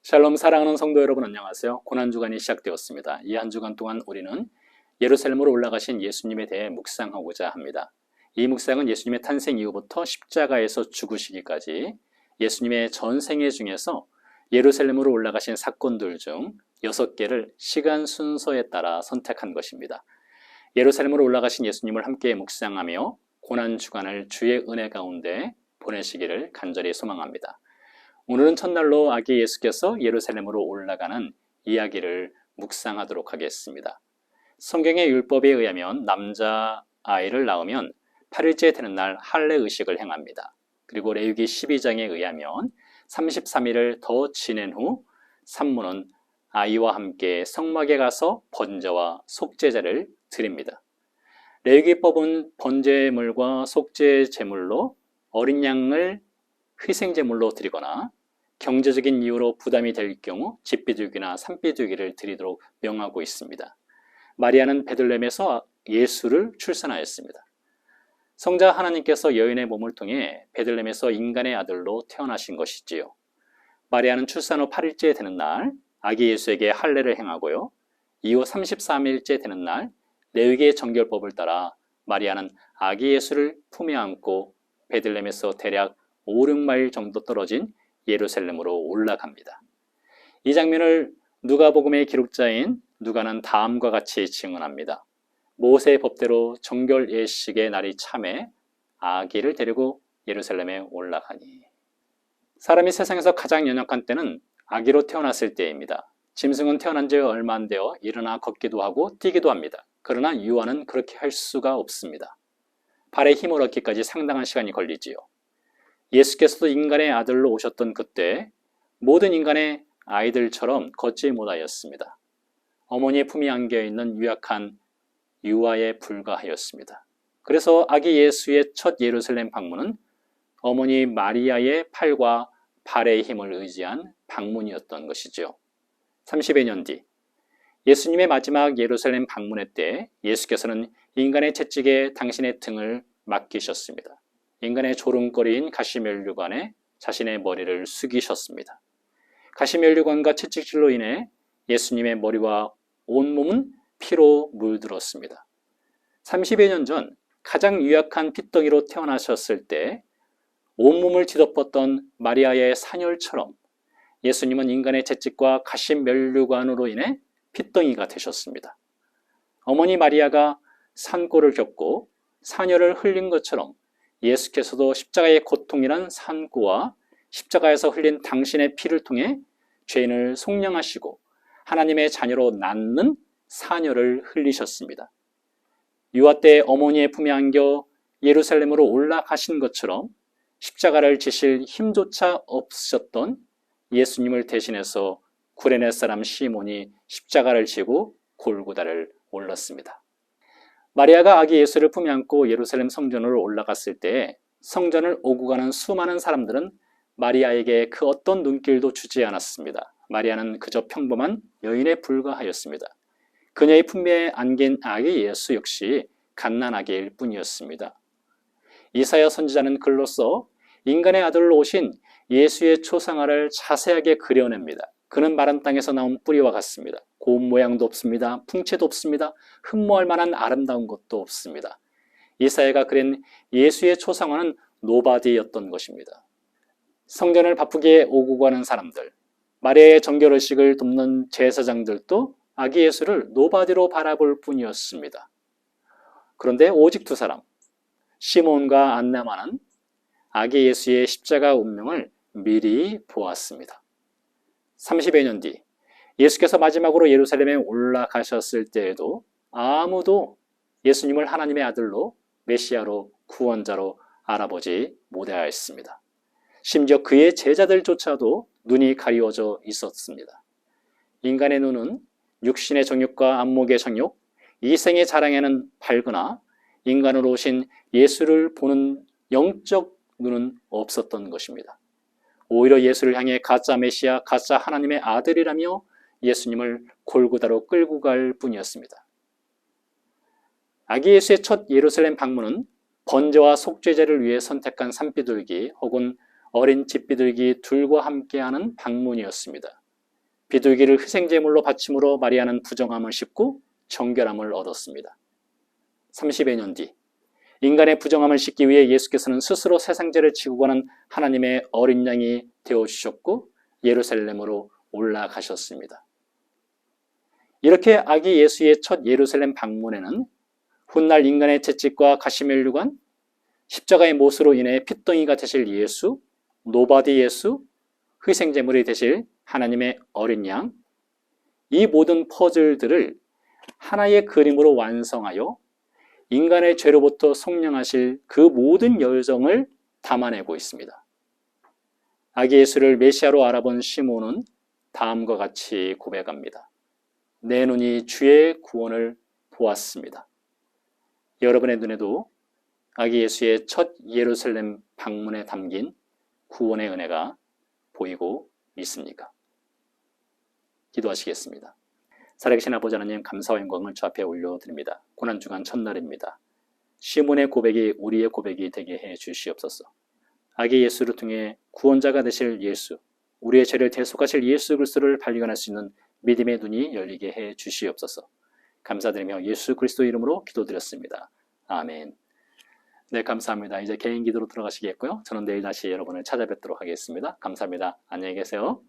샬롬 사랑하는 성도 여러분 안녕하세요. 고난주간이 시작되었습니다. 이 한 주간 동안 우리는 예루살렘으로 올라가신 예수님에 대해 묵상하고자 합니다. 이 묵상은 예수님의 탄생 이후부터 십자가에서 죽으시기까지 예수님의 전생애 중에서 예루살렘으로 올라가신 사건들 중 6개를 시간 순서에 따라 선택한 것입니다. 예루살렘으로 올라가신 예수님을 함께 묵상하며 고난주간을 주의 은혜 가운데 보내시기를 간절히 소망합니다. 오늘은 첫날로 아기 예수께서 예루살렘으로 올라가는 이야기를 묵상하도록 하겠습니다. 성경의 율법에 의하면 남자아이를 낳으면 8일째 되는 날 할례 의식을 행합니다. 그리고 레위기 12장에 의하면 33일을 더 지낸 후 산모는 아이와 함께 성막에 가서 번제와 속죄제를 드립니다. 레위기법은 번제물과 속죄제물로 어린 양을 희생제물로 드리거나 경제적인 이유로 부담이 될 경우 집비둘기나 산비둘기를 드리도록 명하고 있습니다. 마리아는 베들레헴에서 예수를 출산하였습니다. 성자 하나님께서 여인의 몸을 통해 베들레헴에서 인간의 아들로 태어나신 것이지요. 마리아는 출산 후 8일째 되는 날 아기 예수에게 할례를 행하고요. 이후 33일째 되는 날 레위기의 정결법을 따라 마리아는 아기 예수를 품에 안고 베들레헴에서 대략 5, 6마일 정도 떨어진 예루살렘으로 올라갑니다. 이 장면을 누가복음의 기록자인 누가는 다음과 같이 증언합니다. 모세의 법대로 정결 예식의 날이 참에 아기를 데리고 예루살렘에 올라가니. 사람이 세상에서 가장 연약한 때는 아기로 태어났을 때입니다. 짐승은 태어난 지 얼마 안 되어 일어나 걷기도 하고 뛰기도 합니다. 그러나 유아는 그렇게 할 수가 없습니다. 발에 힘을 얻기까지 상당한 시간이 걸리지요. 예수께서도 인간의 아들로 오셨던 그때 모든 인간의 아이들처럼 걷지 못하였습니다. 어머니의 품에 안겨있는 유약한 유아에 불과하였습니다. 그래서 아기 예수의 첫 예루살렘 방문은 어머니 마리아의 팔과 발의 힘을 의지한 방문이었던 것이죠. 30여 년 뒤 예수님의 마지막 예루살렘 방문회 때 예수께서는 인간의 채찍에 당신의 등을 맡기셨습니다. 인간의 조롱거리인 가시면류관에 자신의 머리를 숙이셨습니다. 가시면류관과 채찍질로 인해 예수님의 머리와 온몸은 피로 물들었습니다. 30여 년 전 가장 유약한 핏덩이로 태어나셨을 때 온몸을 뒤덮었던 마리아의 산혈처럼 예수님은 인간의 채찍과 가시면류관으로 인해 핏덩이가 되셨습니다. 어머니 마리아가 산고를 겪고 산혈을 흘린 것처럼 예수께서도 십자가의 고통이란 산고와 십자가에서 흘린 당신의 피를 통해 죄인을 속량하시고 하나님의 자녀로 낳는 산혈을 흘리셨습니다. 유아 때 어머니의 품에 안겨 예루살렘으로 올라가신 것처럼 십자가를 지실 힘조차 없으셨던 예수님을 대신해서 구레네 사람 시몬이 십자가를 지고 골고다를 올랐습니다. 마리아가 아기 예수를 품에 안고 예루살렘 성전으로 올라갔을 때 성전을 오고 가는 수많은 사람들은 마리아에게 그 어떤 눈길도 주지 않았습니다. 마리아는 그저 평범한 여인에 불과하였습니다. 그녀의 품에 안긴 아기 예수 역시 갓난아기일 뿐이었습니다. 이사야 선지자는 글로써 인간의 아들로 오신 예수의 초상화를 자세하게 그려냅니다. 그는 마른 땅에서 나온 뿌리와 같습니다. 고운 모양도 없습니다. 풍채도 없습니다. 흠모할 만한 아름다운 것도 없습니다. 이사야가 그린 예수의 초상화는 노바디였던 것입니다. 성전을 바쁘게 오고 가는 사람들, 마리아의 정결의식을 돕는 제사장들도 아기 예수를 노바디로 바라볼 뿐이었습니다. 그런데 오직 두 사람, 시몬과 안나만은 아기 예수의 십자가 운명을 미리 보았습니다. 30여 년 뒤 예수께서 마지막으로 예루살렘에 올라가셨을 때에도 아무도 예수님을 하나님의 아들로 메시아로 구원자로 알아보지 못하였습니다. 심지어 그의 제자들조차도 눈이 가리워져 있었습니다. 인간의 눈은 육신의 정욕과 안목의 정욕, 이생의 자랑에는 밝으나 인간으로 오신 예수를 보는 영적 눈은 없었던 것입니다. 오히려 예수를 향해 가짜 메시아, 가짜 하나님의 아들이라며 예수님을 골고다로 끌고 갈 뿐이었습니다. 아기 예수의 첫 예루살렘 방문은 번제와 속죄제를 위해 선택한 산비둘기 혹은 어린 집비둘기 둘과 함께하는 방문이었습니다. 비둘기를 희생제물로 바침으로 마리아는 부정함을 씻고 정결함을 얻었습니다. 30여 년 뒤 인간의 부정함을 씻기 위해 예수께서는 스스로 세상죄를 지고 가는 하나님의 어린 양이 되어주셨고 예루살렘으로 올라가셨습니다. 이렇게 아기 예수의 첫 예루살렘 방문에는 훗날 인간의 채찍과 가시멜류관, 십자가의 못으로 인해 핏덩이가 되실 예수, 노바디 예수, 희생제물이 되실 하나님의 어린 양, 이 모든 퍼즐들을 하나의 그림으로 완성하여 인간의 죄로부터 속량하실 그 모든 열정을 담아내고 있습니다. 아기 예수를 메시아로 알아본 시몬은 다음과 같이 고백합니다. 내 눈이 주의 구원을 보았습니다. 여러분의 눈에도 아기 예수의 첫 예루살렘 방문에 담긴 구원의 은혜가 보이고 있습니까? 기도하시겠습니다. 살아계신 아버지 하나님, 감사와 영광을 주 앞에 올려드립니다. 고난주간 첫날입니다. 시몬의 고백이 우리의 고백이 되게 해 주시옵소서. 아기 예수를 통해 구원자가 되실 예수, 우리의 죄를 대속하실 예수 그리스도를 발견할 수 있는 믿음의 눈이 열리게 해 주시옵소서. 감사드리며 예수 그리스도 이름으로 기도드렸습니다. 아멘. 네, 감사합니다. 이제 개인 기도로 들어가시겠고요. 저는 내일 다시 여러분을 찾아뵙도록 하겠습니다. 감사합니다. 안녕히 계세요.